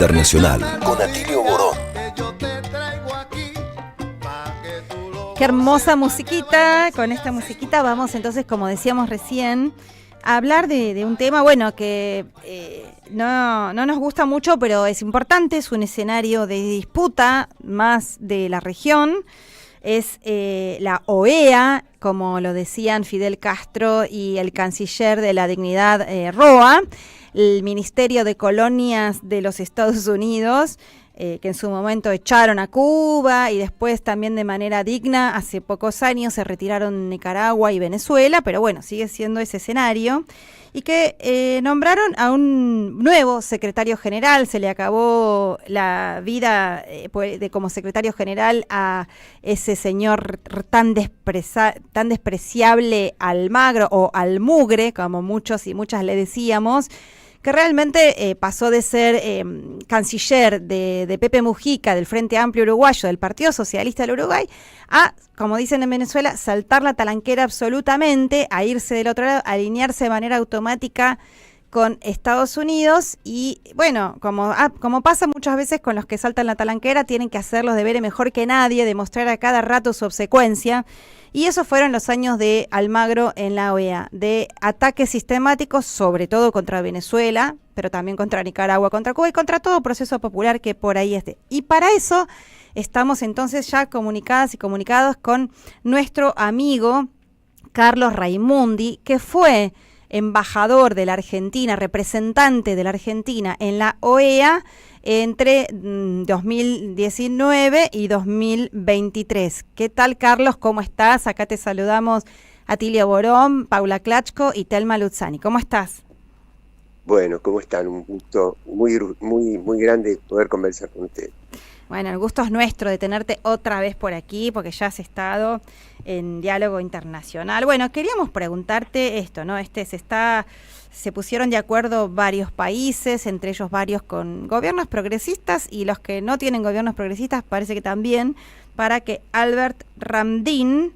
Internacional con Atilio Borón. Qué hermosa musiquita. Con esta musiquita vamos entonces, como decíamos recién, a hablar de un tema, bueno, que no nos gusta mucho, pero es importante, es un escenario de disputa más de la región. Es la OEA, como lo decían Fidel Castro y el canciller de la dignidad, Roa, el Ministerio de Colonias de los Estados Unidos, que en su momento echaron a Cuba y después también de manera digna, hace pocos años se retiraron Nicaragua y Venezuela, pero bueno, sigue siendo ese escenario. Y que nombraron a un nuevo secretario general, se le acabó la vida como secretario general a ese señor tan despreciable Almagro, o Almugre, como muchos y muchas le decíamos, que realmente pasó de ser canciller de Pepe Mujica, del Frente Amplio Uruguayo, del Partido Socialista del Uruguay, a, como dicen en Venezuela, saltar la talanquera absolutamente, a irse del otro lado, a alinearse de manera automática con Estados Unidos. Y bueno, como pasa muchas veces con los que saltan la talanquera, tienen que hacer los deberes mejor que nadie, demostrar a cada rato su obsecuencia. Y esos fueron los años de Almagro en la OEA, de ataques sistemáticos, sobre todo contra Venezuela, pero también contra Nicaragua, contra Cuba y contra todo proceso popular que por ahí esté. Y para eso estamos entonces ya comunicadas y comunicados con nuestro amigo Carlos Raimundi, que fue embajador de la Argentina, representante de la Argentina en la OEA entre 2019 y 2023. ¿Qué tal, Carlos? ¿Cómo estás? Acá te saludamos Atilio Borón, Paula Klachko y Telma Luzzani. ¿Cómo estás? Bueno, ¿cómo están? Un gusto muy grande poder conversar con ustedes. Bueno, el gusto es nuestro de tenerte otra vez por aquí, porque ya has estado en Diálogo Internacional. Bueno, queríamos preguntarte esto, ¿no? Se pusieron de acuerdo varios países, entre ellos varios con gobiernos progresistas, y los que no tienen gobiernos progresistas parece que también, para que Albert Ramdin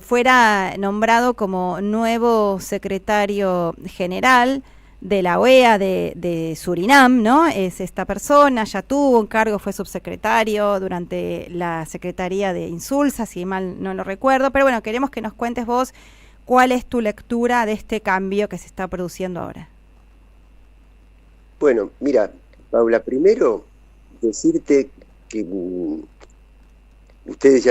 fuera nombrado como nuevo secretario general de la OEA de Surinam, ¿no? Es esta persona, ya tuvo un cargo, fue subsecretario durante la Secretaría de Insulsa, si mal no lo recuerdo, pero bueno, queremos que nos cuentes vos cuál es tu lectura de este cambio que se está produciendo ahora. Bueno, mira, Paula, primero decirte que ustedes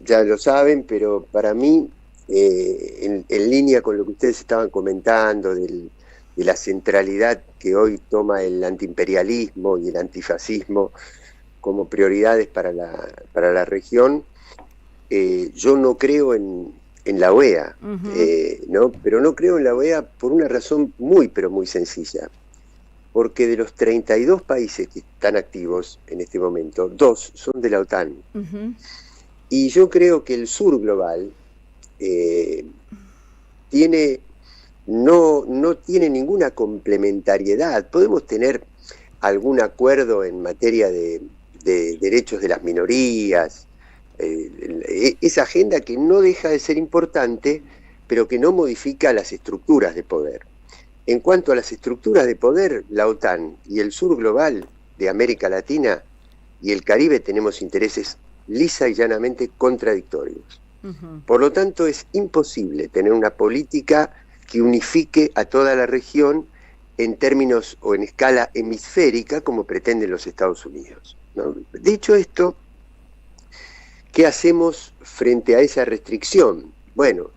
ya lo saben, pero para mí, en línea con lo que ustedes estaban comentando de la centralidad que hoy toma el antiimperialismo y el antifascismo como prioridades para la región, yo no creo en la OEA, ¿no? Pero no creo en la OEA por una razón pero muy sencilla, porque de los 32 países que están activos en este momento, 2 son de la OTAN. Y yo creo que el sur global no tiene ninguna complementariedad. Podemos tener algún acuerdo en materia de derechos de las minorías, esa agenda que no deja de ser importante, pero que no modifica las estructuras de poder. En cuanto a las estructuras de poder, la OTAN y el sur global de América Latina y el Caribe tenemos intereses lisa y llanamente contradictorios. Por lo tanto, es imposible tener una política que unifique a toda la región en términos o en escala hemisférica como pretenden los Estados Unidos, ¿no? Dicho esto, ¿qué hacemos frente a esa restricción? Bueno,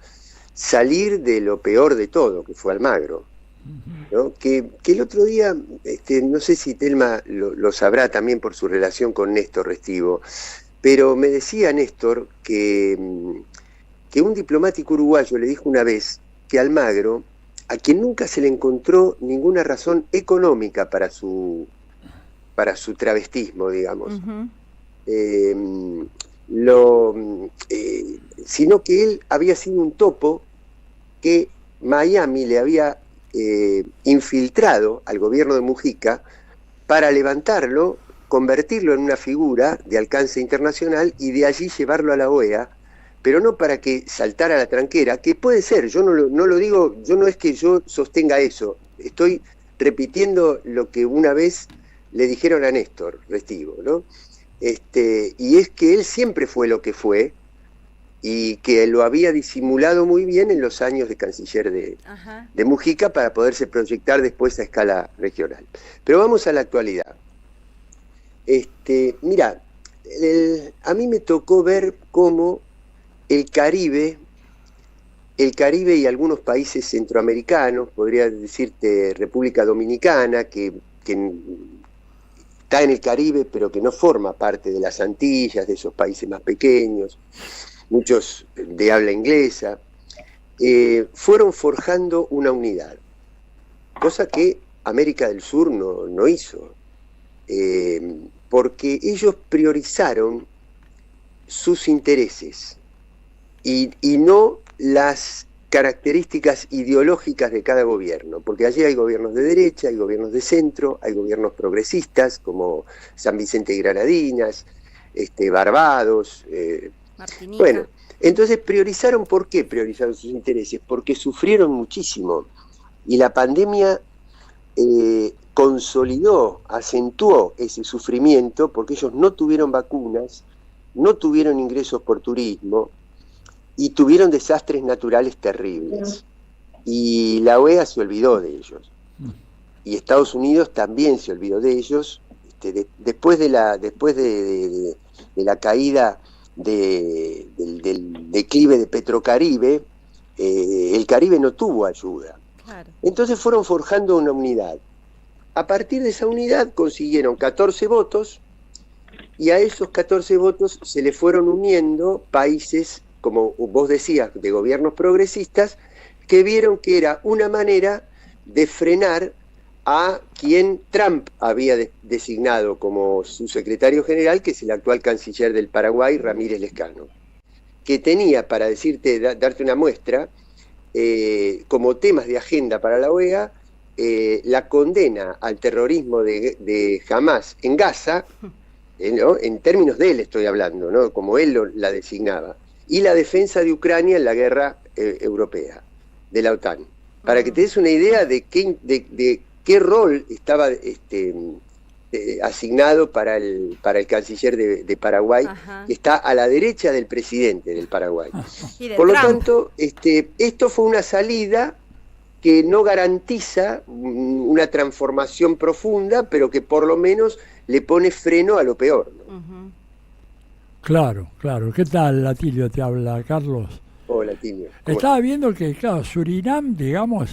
salir de lo peor de todo, que fue Almagro, ¿no? Que el otro día, no sé si Telma lo sabrá también por su relación con Néstor Restivo, pero me decía Néstor que un diplomático uruguayo le dijo una vez que Almagro, a quien nunca se le encontró ninguna razón económica para su travestismo, digamos, sino que él había sido un topo que Miami le había infiltrado al gobierno de Mujica para levantarlo, convertirlo en una figura de alcance internacional y de allí llevarlo a la OEA, pero no para que saltara la tranquera, que puede ser, yo no lo digo, yo no es que yo sostenga eso, estoy repitiendo lo que una vez le dijeron a Néstor Restivo, ¿no? Y es que él siempre fue lo que fue, y que lo había disimulado muy bien en los años de canciller de Mujica para poderse proyectar después a escala regional. Pero vamos a la actualidad. Mira, a mí me tocó ver cómo el Caribe y algunos países centroamericanos, podría decirte República Dominicana, que está en el Caribe pero que no forma parte de las Antillas, de esos países más pequeños, muchos de habla inglesa, fueron forjando una unidad, cosa que América del Sur no hizo, porque ellos priorizaron sus intereses y no las características ideológicas de cada gobierno, porque allí hay gobiernos de derecha, hay gobiernos de centro, hay gobiernos progresistas como San Vicente y Granadinas, Barbados, Martinica. Bueno, entonces priorizaron. ¿Por qué priorizaron sus intereses? Porque sufrieron muchísimo y la pandemia consolidó, acentuó ese sufrimiento, porque ellos no tuvieron vacunas, no tuvieron ingresos por turismo y tuvieron desastres naturales terribles. Y la OEA se olvidó de ellos. Y Estados Unidos también se olvidó de ellos. Después de la caída del declive de Petrocaribe, el Caribe no tuvo ayuda. Claro. Entonces fueron forjando una unidad. A partir de esa unidad consiguieron 14 votos, y a esos 14 votos se le fueron uniendo países, como vos decías, de gobiernos progresistas, que vieron que era una manera de frenar a quien Trump había designado como su secretario general, que es el actual canciller del Paraguay, Ramírez Lezcano, que tenía, para decirte, darte una muestra, como temas de agenda para la OEA, la condena al terrorismo de Hamás en Gaza, ¿no? En términos de él estoy hablando, ¿no? Como él la designaba, y la defensa de Ucrania en la guerra europea, de la OTAN, para que te des una idea de qué rol estaba asignado para el canciller de Paraguay, que está a la derecha del presidente del Paraguay. Por lo tanto, esto fue una salida que no garantiza una transformación profunda, pero que por lo menos le pone freno a lo peor, ¿no? Claro, claro. ¿Qué tal, Atilio? Te habla Carlos. Hola, Atilio. Estaba viendo que, claro, Surinam, digamos,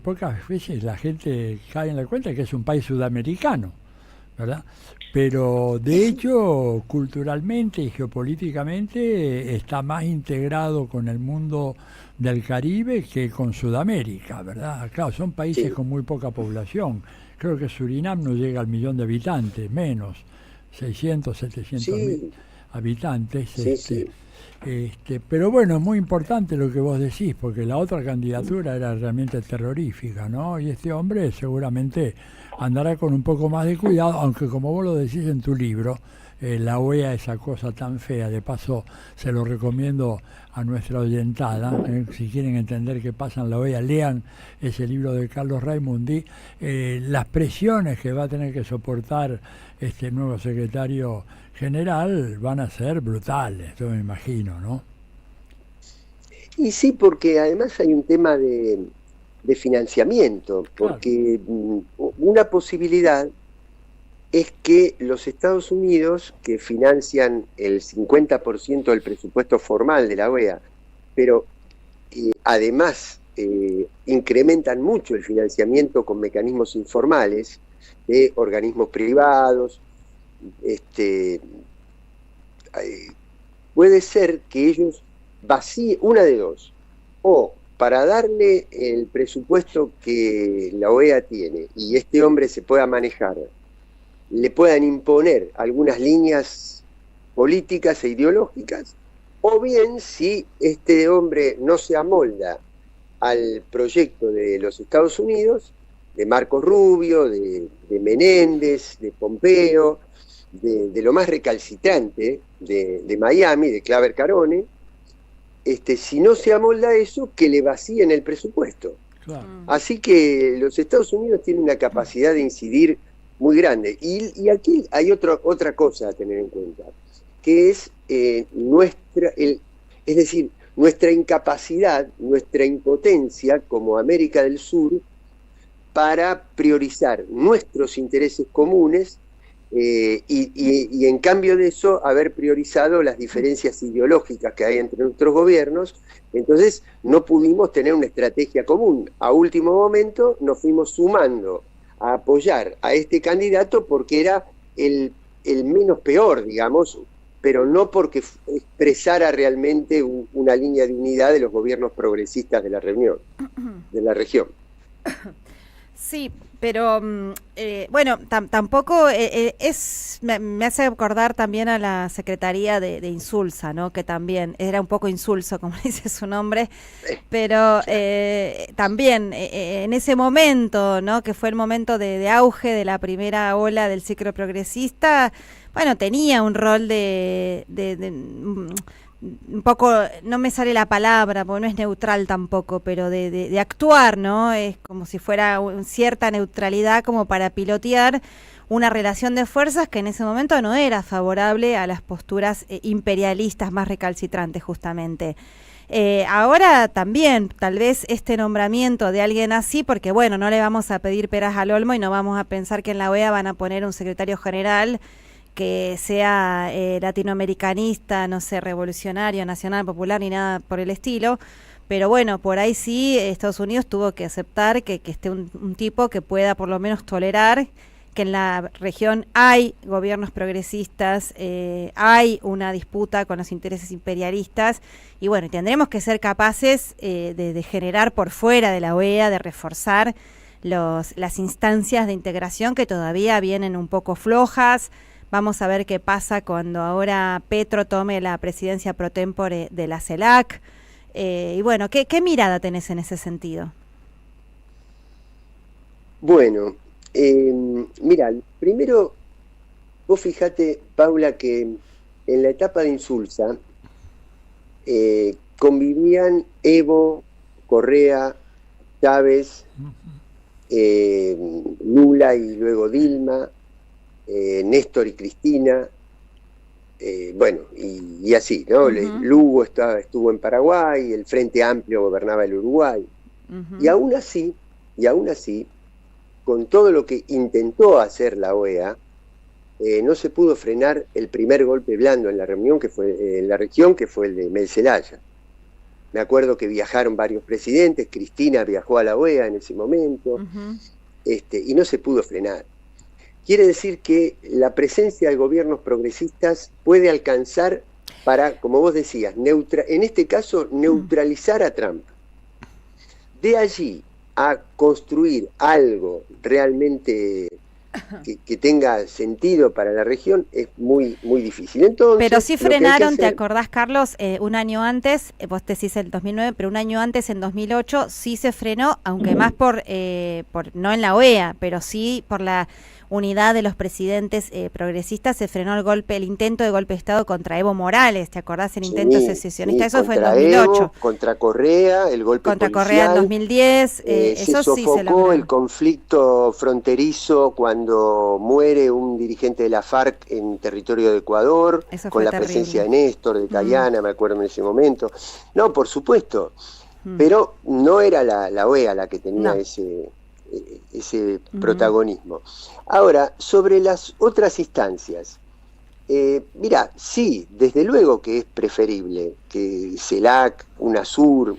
pocas veces la gente cae en la cuenta que es un país sudamericano, ¿verdad? Pero de hecho, culturalmente y geopolíticamente está más integrado con el mundo del Caribe que con Sudamérica, ¿verdad? Claro, son países con muy poca población. Creo que Surinam no llega al 1.000.000 de habitantes, menos, 600, 700.000 habitantes. Sí. Pero bueno, es muy importante lo que vos decís, porque la otra candidatura era realmente terrorífica, ¿no? Y este hombre seguramente andará con un poco más de cuidado, aunque como vos lo decís en tu libro, la OEA, esa cosa tan fea, de paso se lo recomiendo a nuestra oyentada, si quieren entender qué pasa en la OEA, lean ese libro de Carlos Raimundi, las presiones que va a tener que soportar este nuevo secretario general van a ser brutales, yo me imagino, ¿no? Y sí, porque además hay un tema de financiamiento, porque una posibilidad es que los Estados Unidos, que financian el 50% del presupuesto formal de la OEA, pero además incrementan mucho el financiamiento con mecanismos informales de organismos privados, puede ser que ellos vacíen, una de dos, o para darle el presupuesto que la OEA tiene y este hombre se pueda manejar, le puedan imponer algunas líneas políticas e ideológicas, o bien si este hombre no se amolda al proyecto de los Estados Unidos, de Marco Rubio, de Menéndez, de Pompeo, de lo más recalcitrante de Miami, de Claver Carone, si no se amolda a eso, que le vacíen el presupuesto. Claro. Así que los Estados Unidos tienen una capacidad de incidir muy grande. Y aquí hay otra cosa a tener en cuenta, que es es decir, nuestra incapacidad, nuestra impotencia como América del Sur para priorizar nuestros intereses comunes y en cambio de eso haber priorizado las diferencias ideológicas que hay entre nuestros gobiernos. Entonces no pudimos tener una estrategia común. A último momento nos fuimos sumando a apoyar a este candidato porque era el menos peor, digamos, pero no porque expresara realmente una línea de unidad de los gobiernos progresistas de la región. Sí, pero bueno, tampoco me hace acordar también a la Secretaría de Insulsa, ¿no? Que también era un poco insulso, como dice su nombre, pero también en ese momento, ¿no? Que fue el momento de auge de la primera ola del ciclo progresista, bueno, tenía un rol de un poco, no me sale la palabra, porque no es neutral tampoco, pero de actuar, ¿no? Es como si fuera cierta neutralidad como para pilotear una relación de fuerzas que en ese momento no era favorable a las posturas imperialistas más recalcitrantes, justamente. Ahora también, tal vez este nombramiento de alguien así, porque bueno, no le vamos a pedir peras al olmo y no vamos a pensar que en la OEA van a poner un secretario general que sea latinoamericanista, no sé, revolucionario, nacional, popular, ni nada por el estilo, pero bueno, por ahí sí Estados Unidos tuvo que aceptar que esté un tipo que pueda por lo menos tolerar que en la región hay gobiernos progresistas, hay una disputa con los intereses imperialistas, y bueno, tendremos que ser capaces de generar por fuera de la OEA, de reforzar las instancias de integración que todavía vienen un poco flojas. Vamos a ver qué pasa cuando ahora Petro tome la presidencia pro tempore de la CELAC. Y bueno, ¿qué mirada tenés en ese sentido? Bueno, mira, primero, vos fijate, Paula, que en la etapa de Insulsa convivían Evo, Correa, Chávez, Lula y luego Dilma, Néstor y Cristina, bueno, y así, ¿no? Lugo estuvo en Paraguay, el Frente Amplio gobernaba el Uruguay. Y aún así, con todo lo que intentó hacer la OEA, no se pudo frenar el primer golpe blando en la región, que fue el de Mel Zelaya. Me acuerdo que viajaron varios presidentes, Cristina viajó a la OEA en ese momento, y no se pudo frenar. Quiere decir que la presencia de gobiernos progresistas puede alcanzar para, como vos decías, en este caso, neutralizar a Trump. De allí a construir algo realmente que tenga sentido para la región es muy, muy difícil. Entonces, pero sí frenaron, ¿te acordás, Carlos? Un año antes, vos decís el 2009, pero un año antes, en 2008, sí se frenó, aunque más por no en la OEA, pero sí por la unidad de los presidentes progresistas, se frenó el intento de golpe de Estado contra Evo Morales, ¿te acordás? El intento secesionista, eso fue en 2008. Evo, contra Correa, el golpe contra policial, Correa en 2010, eso se sí sofocó se logró. El conflicto fronterizo cuando muere un dirigente de la FARC en territorio de Ecuador, con la terrible presencia de Néstor, de Tayana, me acuerdo en ese momento. No, por supuesto, pero no era la OEA la que tenía ese protagonismo. Ahora, sobre las otras instancias, mira, sí, desde luego que es preferible que CELAC, UNASUR,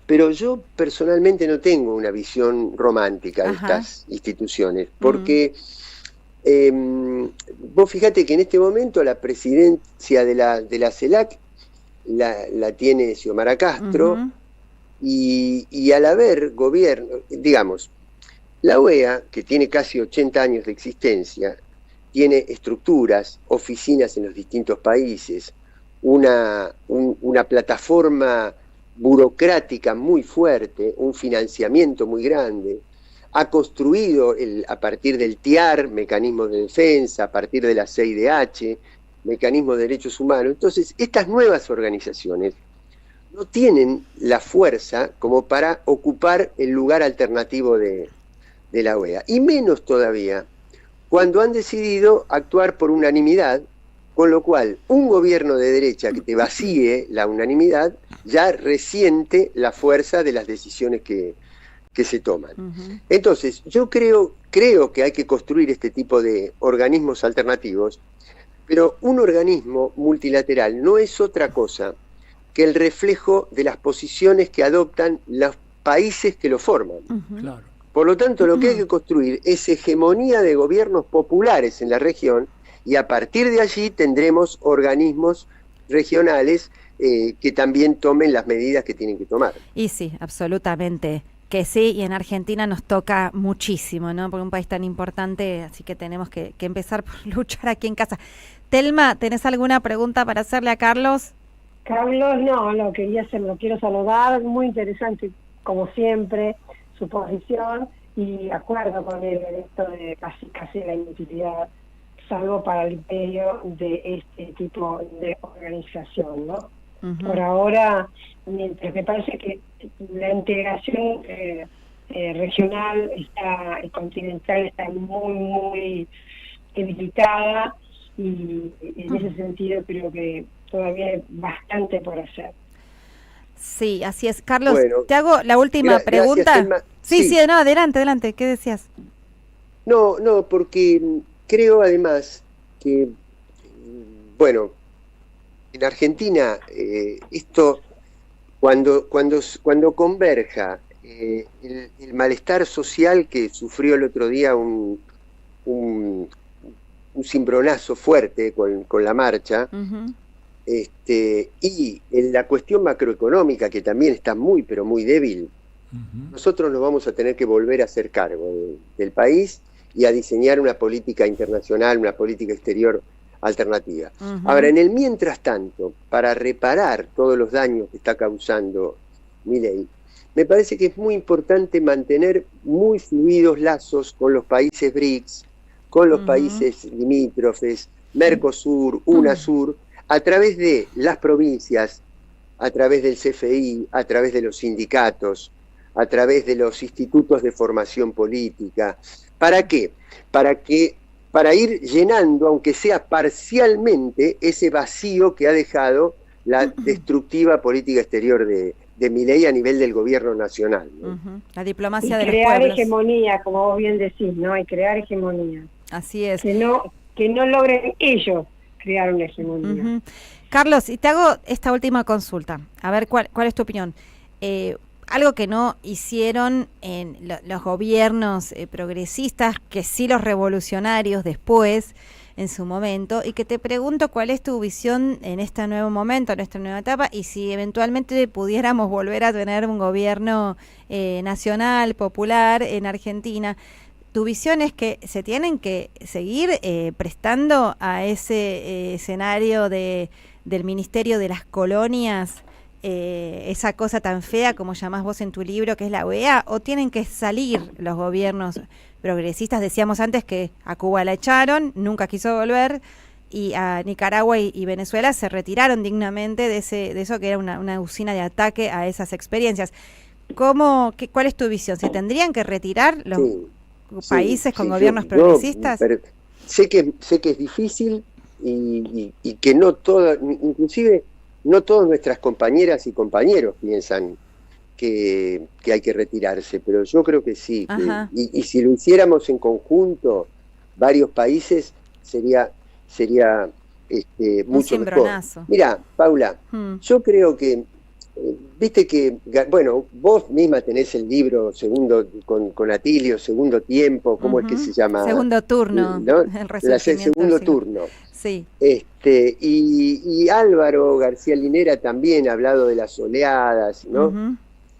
pero yo personalmente no tengo una visión romántica de estas instituciones, porque vos fíjate que en este momento la presidencia de la CELAC la tiene Xiomara Castro, y al haber gobierno, digamos, la OEA, que tiene casi 80 años de existencia, tiene estructuras, oficinas en los distintos países, una plataforma burocrática muy fuerte, un financiamiento muy grande, ha construido a partir del TIAR, mecanismos de defensa, a partir de la CIDH, mecanismos de derechos humanos. Entonces, estas nuevas organizaciones no tienen la fuerza como para ocupar el lugar alternativo de la OEA, y menos todavía cuando han decidido actuar por unanimidad, con lo cual un gobierno de derecha que te vacíe la unanimidad ya resiente la fuerza de las decisiones que se toman. Entonces, yo creo que hay que construir este tipo de organismos alternativos, pero un organismo multilateral no es otra cosa que el reflejo de las posiciones que adoptan los países que lo forman. Claro. Por lo tanto, lo que hay que construir es hegemonía de gobiernos populares en la región, y a partir de allí tendremos organismos regionales que también tomen las medidas que tienen que tomar. Y sí, absolutamente que sí, y en Argentina nos toca muchísimo, ¿no? Por un país tan importante, así que tenemos que empezar por luchar aquí en casa. Telma, ¿tenés alguna pregunta para hacerle a Carlos? Carlos, no, lo quiero saludar, muy interesante, como siempre, su posición, y acuerdo con él en esto de casi la inutilidad, salvo para el imperio de este tipo de organización, ¿no? Por ahora, mientras me parece que la integración regional y continental está muy debilitada, y en ese sentido creo que todavía hay bastante por hacer. Sí, así es. Carlos, bueno, te hago la última pregunta. Gracias, Sí, no, adelante, ¿qué decías? No, porque creo además que, bueno, en Argentina esto, cuando converja el malestar social que sufrió el otro día un cimbronazo fuerte con la marcha, y en la cuestión macroeconómica, que también está pero muy débil, nosotros nos vamos a tener que volver a hacer cargo del país y a diseñar una política internacional, una política exterior alternativa. Ahora, en el mientras tanto, para reparar todos los daños que está causando Milei, me parece que es muy importante mantener muy fluidos lazos con los países BRICS, con los países limítrofes, Mercosur, UNASUR, a través de las provincias, a través del CFI, a través de los sindicatos, a través de los institutos de formación política. ¿Para qué? Para ir llenando, aunque sea parcialmente, ese vacío que ha dejado la destructiva política exterior de Milei a nivel del gobierno nacional, ¿no? La diplomacia y de los crear pueblos. Hegemonía, como vos bien decís, ¿no? Y crear hegemonía. Así es. Que no logren ellos crear una hegemonía. Carlos, y te hago esta última consulta. A ver, ¿cuál es tu opinión? Algo que no hicieron en los gobiernos progresistas, que sí los revolucionarios después, en su momento, y que te pregunto cuál es tu visión en este nuevo momento, en esta nueva etapa, y si eventualmente pudiéramos volver a tener un gobierno nacional, popular en Argentina. Tu visión es que se tienen que seguir prestando a ese escenario del Ministerio de las Colonias, esa cosa tan fea como llamás vos en tu libro, que es la OEA, o tienen que salir los gobiernos progresistas. Decíamos antes que a Cuba la echaron, nunca quiso volver, y a Nicaragua y Venezuela se retiraron dignamente de eso que era una usina de ataque a esas experiencias. ¿Cuál es tu visión? ¿Se tendrían que retirar los países con gobiernos progresistas? Pero sé que es difícil y que no todas, inclusive no todas nuestras compañeras y compañeros piensan que hay que retirarse, pero yo creo que sí, y si lo hiciéramos en conjunto, varios países, sería mucho mejor. Mira, Paula, yo creo que viste que, bueno, vos misma tenés el libro con Atilio, Segundo Tiempo, ¿cómo es que se llama? Segundo Turno, ¿no? El segundo turno. Sí. Y Álvaro García Linera también ha hablado de las oleadas, ¿no?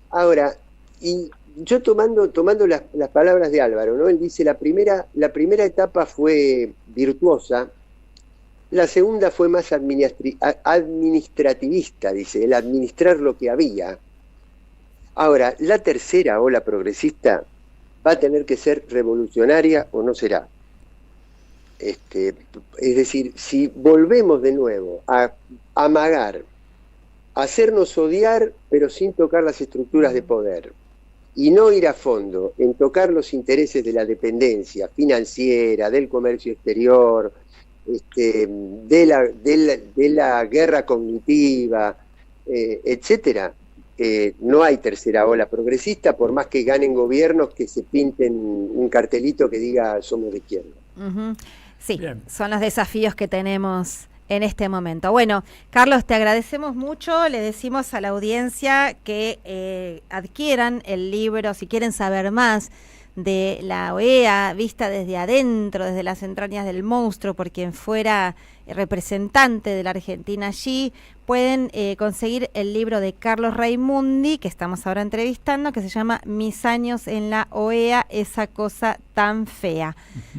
Ahora, y yo tomando las palabras de Álvaro, ¿no? Él dice, la primera etapa fue virtuosa, la segunda fue más administrativista, dice, el administrar lo que había. Ahora, la tercera ola progresista va a tener que ser revolucionaria o no será. Es decir, si volvemos de nuevo a amagar hacernos odiar, pero sin tocar las estructuras de poder, y no ir a fondo en tocar los intereses de la dependencia financiera, del comercio exterior, de la guerra cognitiva, etcétera. No hay tercera ola progresista, por más que ganen gobiernos que se pinten un cartelito que diga somos de izquierda. Sí, Bien. son los desafíos que tenemos en este momento. Bueno, Carlos, te agradecemos mucho. Le decimos a la audiencia que adquieran el libro si quieren saber más de la OEA, vista desde adentro, desde las entrañas del monstruo, por quien fuera representante de la Argentina allí. Pueden conseguir el libro de Carlos Raimundi, que estamos ahora entrevistando, que se llama Mis años en la OEA, esa cosa tan fea.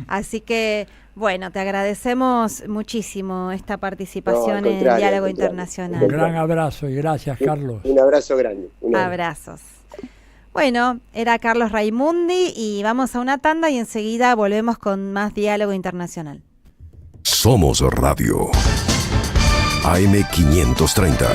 Así que, bueno, te agradecemos muchísimo esta participación en Diálogo Internacional. Un gran abrazo y gracias, Carlos. Un abrazo grande. Abrazos. Bueno, era Carlos Raimundi y vamos a una tanda y enseguida volvemos con más Diálogo Internacional. Somos Radio AM 530.